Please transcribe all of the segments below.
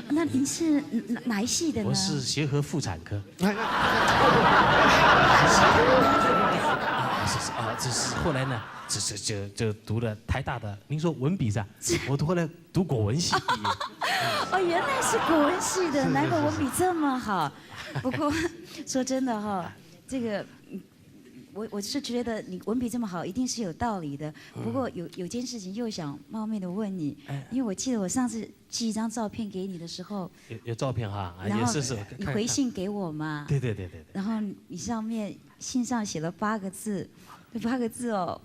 那您是哪一系的呢？我是协和妇产科。这是后来呢，就读了台大的，您说文笔是吧？我后来读国文系毕业。哦，原来是国文系的，难怪文笔这么好。不过说真的哈，这个。我是觉得你文笔这么好，一定是有道理的。不过有件事情又想冒昧的问你，因为我记得我上次寄一张照片给你的时候，有照片哈，然后是你回信给我嘛？对。然后你上面信上写了8个字，这8个字哦，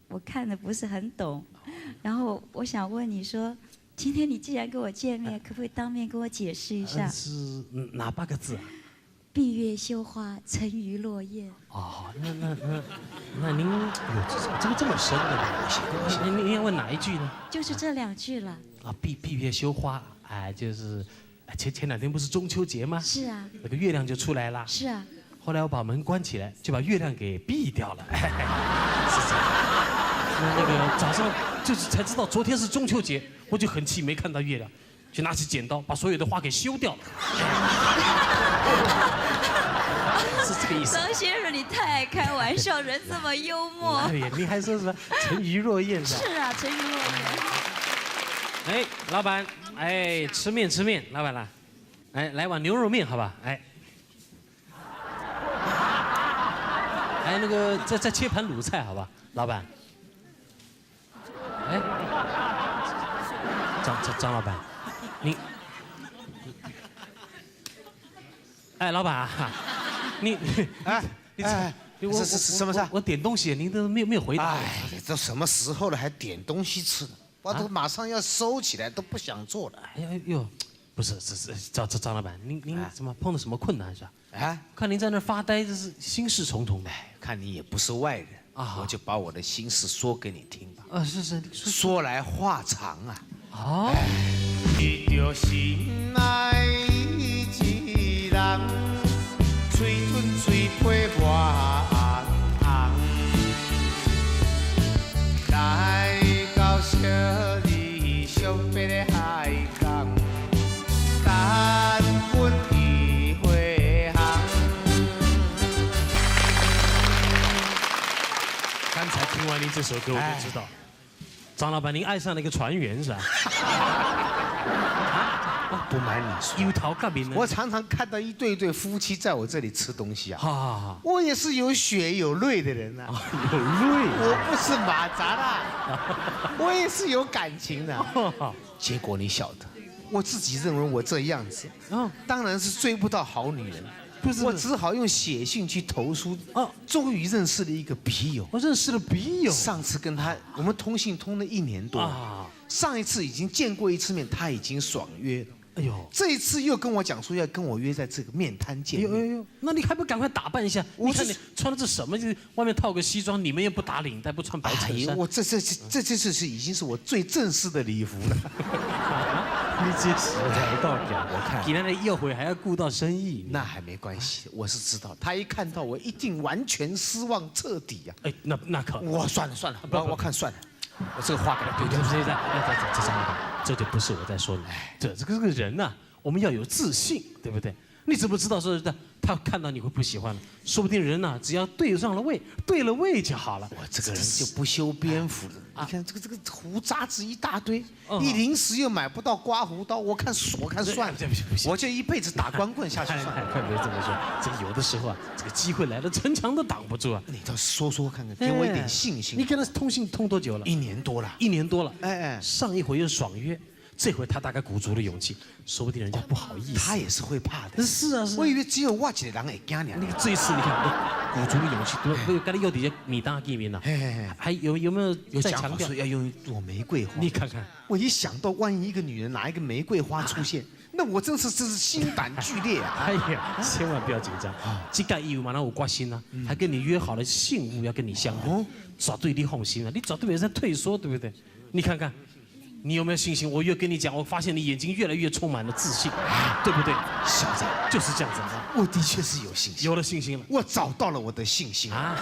我看的不是很懂。然后我想问你说，今天你既然跟我见面，可不可以当面跟我解释一下？是哪8个字啊？闭月羞花，沉鱼落雁。哦，那您有这么深的吗？您要问哪一句呢？就是这2句了。啊，闭月羞花，哎，就是前2天不是中秋节吗？是啊。那个月亮就出来了。是啊。后来我把门关起来，就把月亮给闭掉了。是这样。那个早上就是才知道昨天是中秋节，我就很气没看到月亮，就拿起剪刀把所有的花给修掉了。是这个意思。张先生，你太爱开玩笑，人这么幽默。哎呀，您还说什么沉鱼落雁是吧？是啊，沉鱼落雁。哎，老板，哎，吃面，老板啦，哎，来碗牛肉面好吧？哎，哎，那个再切盘卤菜好吧，老板。哎，张老板，您，哎，老板啊。你这是什么事？我点东西，您都没有回答。哎，都什么时候了，还点东西吃呢？我都马上要收起来，都不想做了。哎呦，不是，张老板，您怎么碰到什么困难是吧？啊，看您在那儿发呆，这是心事重重的。哎，看你也不是外人啊，我就把我的心事说给你听吧。是，说来话长啊。哦。你就是爱一人。嘴唇嘴皮热红，来到小你相别的海港，等阮去回航。刚才听完您这首歌，我就知道，张老板您爱上了一个船员是吧？不瞒你说，有头革面。我常常看到一对夫妻在我这里吃东西啊。好，我也是有血有泪的人啊。有泪？我不是马扎啦，我也是有感情的。结果你晓得，我自己认为我这样子，当然是追不到好女人。我只好用写信去投书。终于认识了一个笔友。我认识了笔友。上次跟他我们通信通了1年多。上一次已经见过1次面，他已经爽约了。哎呦，这一次又跟我讲说要跟我约在这个面摊见面。呦，那你还不赶快打扮一下？你看你穿的这什么？就是外面套个西装，里面又不打领带，不穿白衬衫。我这是已经是我最正式的礼服了。你这是来到表，我看。既然来约会还要顾到生意，那还没关系。我是知道，他一看到我一定完全失望彻底呀。哎，那可。我算了，我看算了。我这个话给他丢掉。这张老板，这就不是我在说你。这个人呐，我们要有自信，对不对？你知不知道说他看到你会不喜欢了？说不定人呐，只要对上了位，对了位就好了。我这个人就不修边幅了。你看这个胡渣子一大堆，一临时又买不到刮胡刀，我看算了，我就一辈子打光棍下去算了。快别这么说，这个有的时候啊，这个机会来了，城墙都挡不住啊。你倒是说看看，给我一点信心。你跟他通信通多久了？1年多了。1年多了。哎，上一回又爽约。这回他大概鼓足了勇气，说不定人家不好意思。他也是会怕的。是啊，我以为只有我一个人会惊你。这一次你看，鼓足了勇气，对，跟你要底下米大见面了。还有没有再强调要用朵玫瑰花？你看看，我一想到万一一个女人拿一个玫瑰花出现，那我真是心胆俱裂啊！哎呀，千万不要紧张，这个义务嘛，那我挂心啊，还跟你约好了信物要跟你相伴，绝对你放心啊，你绝对没在退缩，对不对？你看看。你有没有信心？我越跟你讲，我发现你眼睛越来越充满了自信，对不对？校长就是这样子啊！我的确是有信心，有了信心了，我找到了我的信心啊！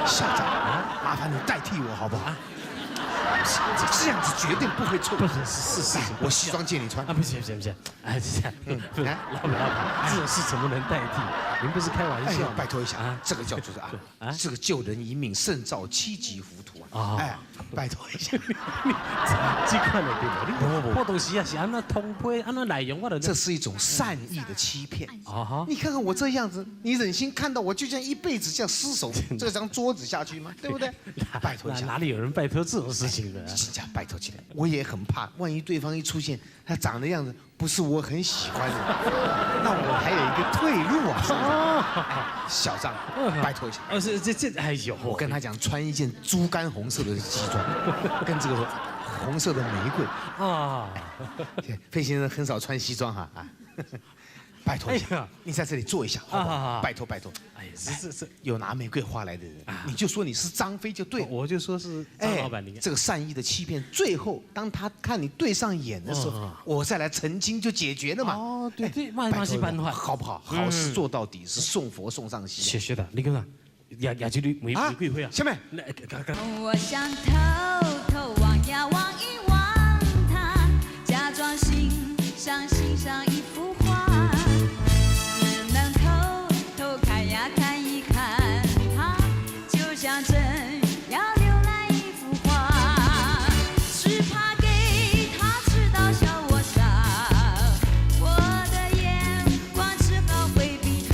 校长啊，麻烦你代替我好不好？这样子绝对不会错。不是，我西装借你穿啊，不行，哎，这样，老板，这种事怎么能代替？您不是开玩笑？拜托一下啊，这个叫做这个救人一命胜造七级浮屠啊！哎，拜托一下，这款的对不？我东西啊是按那通配，按那内容我的。这是一种善意的欺骗啊！你看看我这样子，你忍心看到我就这样一辈子这样失手这张桌子下去吗？对不对？拜托一下，哪里有人拜托这种事情的？拜托起来，我也很怕，万一对方一出现，他长的样子不是我很喜欢的，那我还有一个退路啊！小张，拜托一下。哎呦，我跟他讲，穿一件猪肝红色的西装，跟这个红色的玫瑰啊。费先生很少穿西装哈啊。拜托一下，你在这里坐一下，好不好？拜托。哎呀，这有拿玫瑰花来的人，你就说你是张飞就对了。我就说是张老板，这个善意的欺骗，最后当他看你对上眼的时候，我再来澄清就解决了嘛。哦，对，慢些办法，好不好？好事做到底，是送佛送上西。是的，你看看，亚纪律玫瑰花啊。下面，我想偷望呀望一望他，假装欣赏一幅画。看一看他，就像真要浏览一幅画，只怕给他知道笑我傻，我的眼光只好回避他。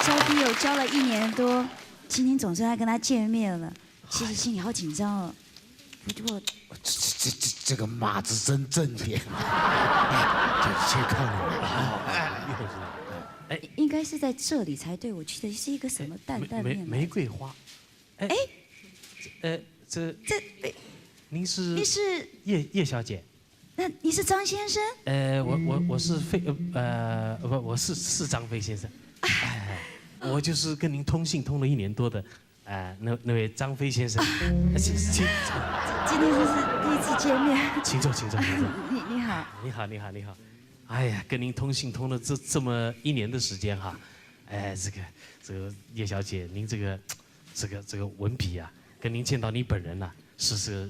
交笔友交了1年多，今天总算要跟他见面了，其实心里好紧张哦。不过，这个马子真正点，先看我。应该是在这里才对，我记得是一个什么担面玫瑰花。这您是叶小姐？那你是张先生？我是我是张飞先生。我就是跟您通信通了1年多的，那位张飞先生。今天这是第一次见面。请坐。你好。哎呀，跟您通信通了这么1年的时间哈，哎，这个叶小姐，您这个文笔啊，跟您见到你本人呐，是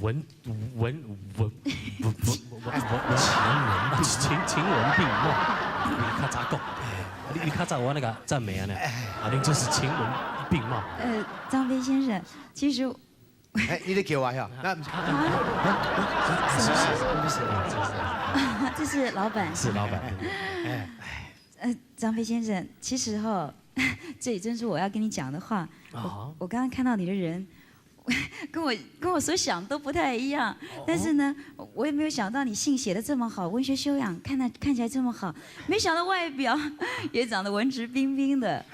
文情文并茂，你看咋讲？你看咋我那个赞美啊呢？您就是情文并茂。张飞先生，其实。你得给我呀？这是老板。是老板。张飞先生，其实这也正是我要跟你讲的话。我刚刚看到你的人，跟我所想都不太一样。但是呢，我也没有想到你信写的这么好，文学修养看起来这么好，没想到外表也长得文质彬彬的。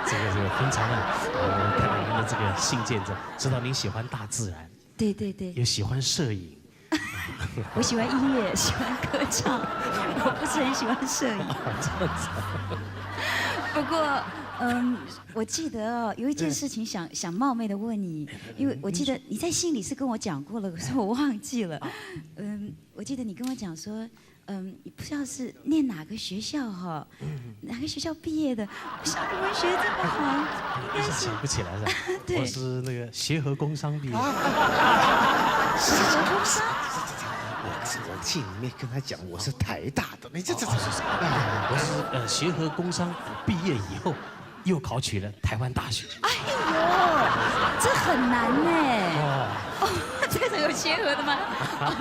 这个平常呢，我看到您的这个信件中，知道您喜欢大自然，对，又喜欢摄影。我喜欢音乐，喜欢歌唱，我不是很喜欢摄影。不过，我记得有一件事情想冒昧的问你，因为我记得你在信里是跟我讲过了，可是我忘记了。我记得你跟我讲说，你不知道是念哪个学校哪个学校毕业的？校里文学这么好，应该是想不起来是吧？对，我是那个协和工商毕业。协和工商。我信里面跟他讲我是台大的，你这我是协和工商毕业以后，又考取了台湾大学。哎呦，这很难呢。这个有协和的吗？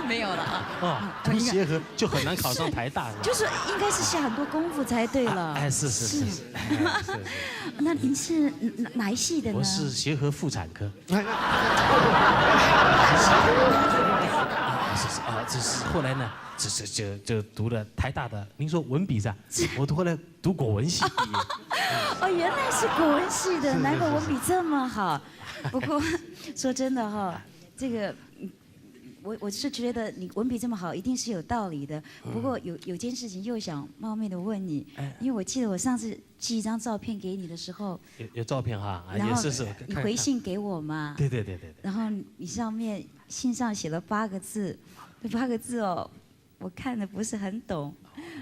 没有了啊。读协和就很难考上台大。就是应该是下很多功夫才对了。是。那您是哪一系的呢？我是协和妇产科。这是后来呢，就读了台大的，您说文笔上，我后来读国文系毕业。原来是国文系的，难怪文笔这么好。不过说真的这个我是觉得你文笔这么好，一定是有道理的。不过有件事情又想冒昧的问你，因为我记得我上次寄一张照片给你的时候，有照片哈，然后你回信给我嘛，对。然后你信上写了8个字，这8个字我看的不是很懂。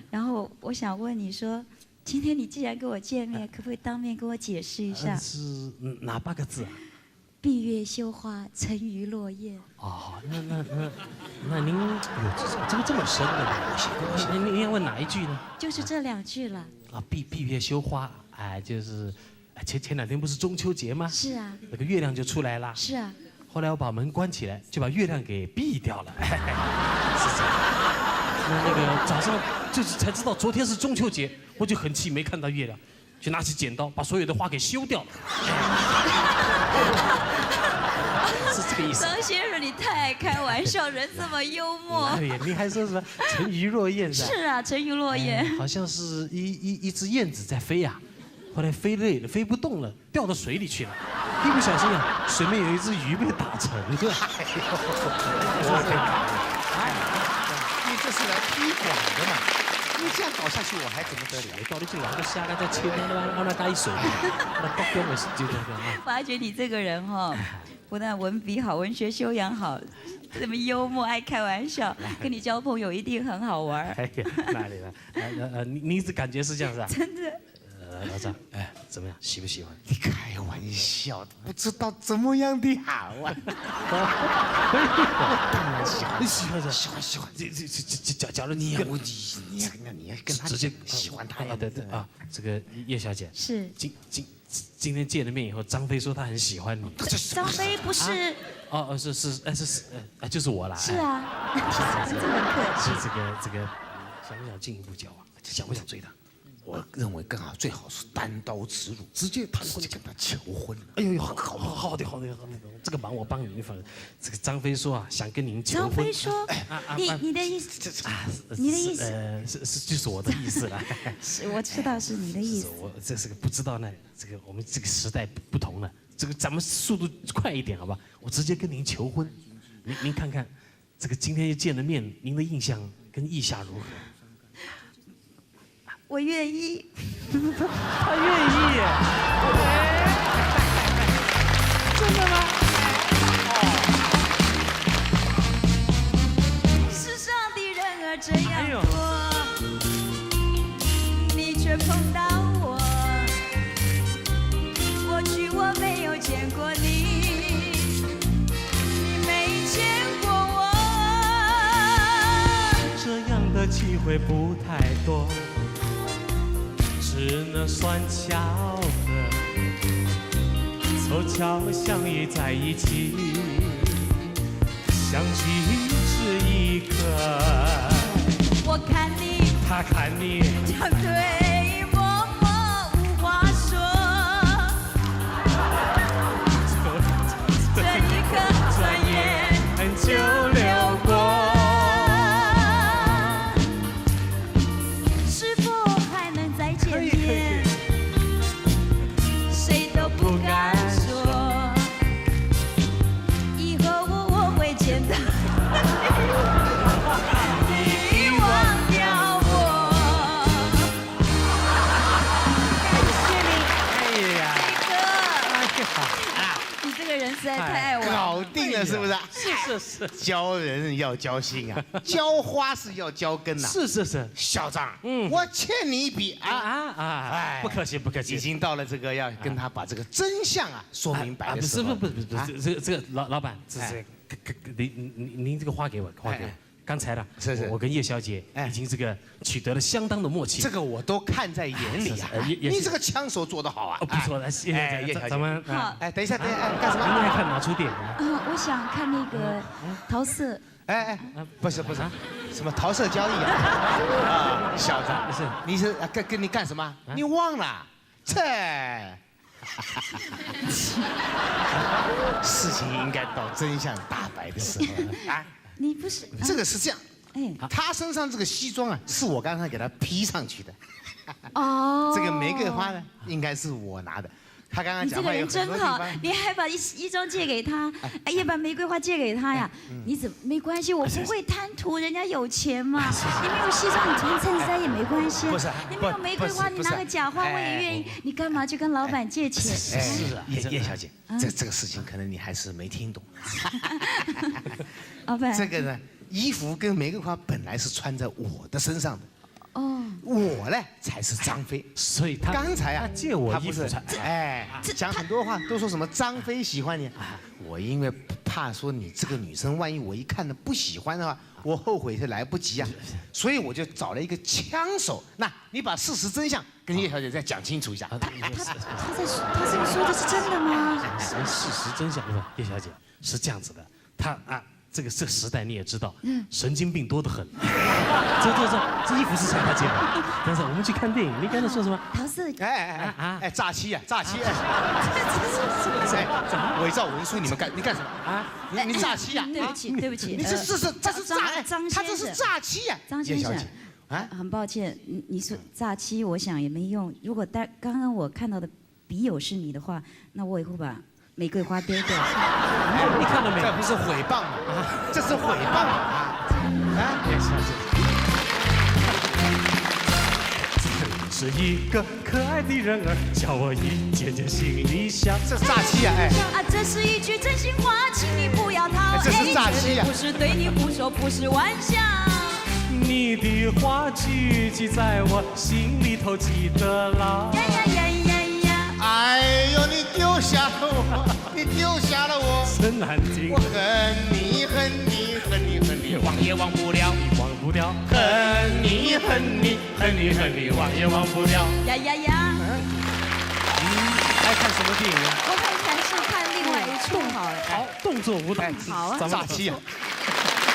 然后我想问你说，今天你既然跟我见面，可不可以当面跟我解释一下？是哪8个字啊？闭月羞花，沉鱼落雁。哦，那您，哎呦，这么深的呢？您要问哪一句呢？就是这2句了。啊，闭月羞花，哎，就是前2天不是中秋节吗？是啊。那个月亮就出来了。是啊。后来我把门关起来，就把月亮给闭掉了。是这样。那个早上就是才知道昨天是中秋节，我就很气没看到月亮，就拿起剪刀把所有的花给修掉了。是这个意思。张先生，你太爱开玩笑，人这么幽默。哎呀，您还说什么沉鱼落雁是吧？是啊，沉鱼落雁。好像是一只燕子在飞呀，后来飞累了，飞不动了，掉到水里去了。一不小心啊，水面有一只鱼被打沉了。你这是来推广的嘛？你这样搞下去，我还怎么得了？到底是两个虾在切那那加水，那高标的是就这个啊。发觉你这个人哈，不但文笔好，文学修养好，这么幽默，爱开玩笑，跟你交朋友一定很好玩。哎呀，哪里了？您是感觉是这样是吧？真的。老张，哎，怎么样？喜不喜欢？你开玩笑的，不知道怎么样的好啊！当然喜欢，喜欢。假如你你跟他直接喜欢他呀？对啊，这个叶小姐是今天见了面以后，张飞说他很喜欢你。张飞不是？哦就是我啦。是啊，这么客气。是这个，想不想进一步交往？想不想追他？我认为更好，最好是单刀直入，直接谈婚，跟他求婚。哎呦，好的，这个忙我帮你。反正这个张飞说啊，想跟您求婚。张飞说，你的意思？你的意思？就是我的意思了。是，我知道是你的意思。我这是个不知道呢，这个我们这个时代不同了，这个咱们速度快一点，好吧？我直接跟您求婚，您看看，这个今天又见了面，您的印象跟意下如何？我愿意。他愿意耶。真的吗？世上的人儿这样多，你却碰到我。过去我没有见过你，你没见过我。这样的机会不太多。只能算巧合，凑巧相遇在一起，相聚是一刻。我看你，他看你，相对默默无话说。这一刻转眼就流过。谁都不敢说，以后我会见到你，忘掉我。谢谢你，哎呀，哥，你这个人实在太爱玩了。搞定了，是不是？是。教人要教心啊，浇花是要浇根呐。是。校长，我欠你一笔啊！哎，不客气。已经到了这个要跟他把这个真相啊说明白的时候。不是，这个老板，这是您这个花给我。刚才呢，我跟叶小姐已经这个取得了相当的默契。这个我都看在眼里啊！你这个枪手做得好啊！不错的，谢谢叶小姐。咱们好，等一下，干什么？您爱看哪出电影？我想看那个桃色。不是，什么桃色交易啊？小子，是你是跟你干什么？你忘了？这事情应该到真相大白的时候啊！你不是这个是这样，他身上这个西装啊，是我刚才给他披上去的。哦，这个玫瑰花呢，应该是我拿的。他刚刚讲话有很多地方。你这个人真好，你还把衣装借给他，也把玫瑰花借给他呀？你怎么没关系？我不会贪图人家有钱嘛。你没有西装，你穿衬衫也没关系。不是，你没有玫瑰花，你拿个假花我也愿意。你干嘛去跟老板借钱？是啊，叶小姐，这个事情可能你还是没听懂。老板，这个呢，衣服跟玫瑰花本来是穿在我的身上的。哦，我呢才是张飞。所以他刚才啊，他借我他不是衣服穿，讲很多话都说什么张飞喜欢你，我因为怕说你这个女生，万一我一看了不喜欢的话，我后悔是来不及啊，所以我就找了一个枪手。那你把事实真相跟叶小姐再讲清楚一下。他这个说的是真的吗？什么事实真相？不是，叶小姐是这样子的，他啊。这个时代你也知道，神经病多得很。这衣服是他借的，但是我们去看电影，你刚才说什么？桃色。诈欺啊，诈欺！伪造文书，你干什么啊？你诈欺啊？对不起，你这是诈，他这是诈欺啊！张先生，很抱歉，你说诈欺，我想也没用。如果刚刚我看到的笔友是你的话，那我也会把玫瑰花丢掉。你看到没有？这不是诽谤吗？这是诽谤啊！叶小姐，这是一个可爱的人儿，叫我一见见心里想。这是诈欺啊！这是一句真心话，请你不要逃。这是诈欺啊！不是对你胡说，不是玩笑。你的话句句在我心里头记得牢。哎呦，你丢下了我，你丢下了我，真难听。我恨你，恨你，恨你，恨你，忘也忘不了，你忘不掉。恨你，恨你，恨你，恨你，忘也忘不了。爱看什么电影啊？我还是看另外一出好了。好，动作舞蹈。好啊，诈欺啊！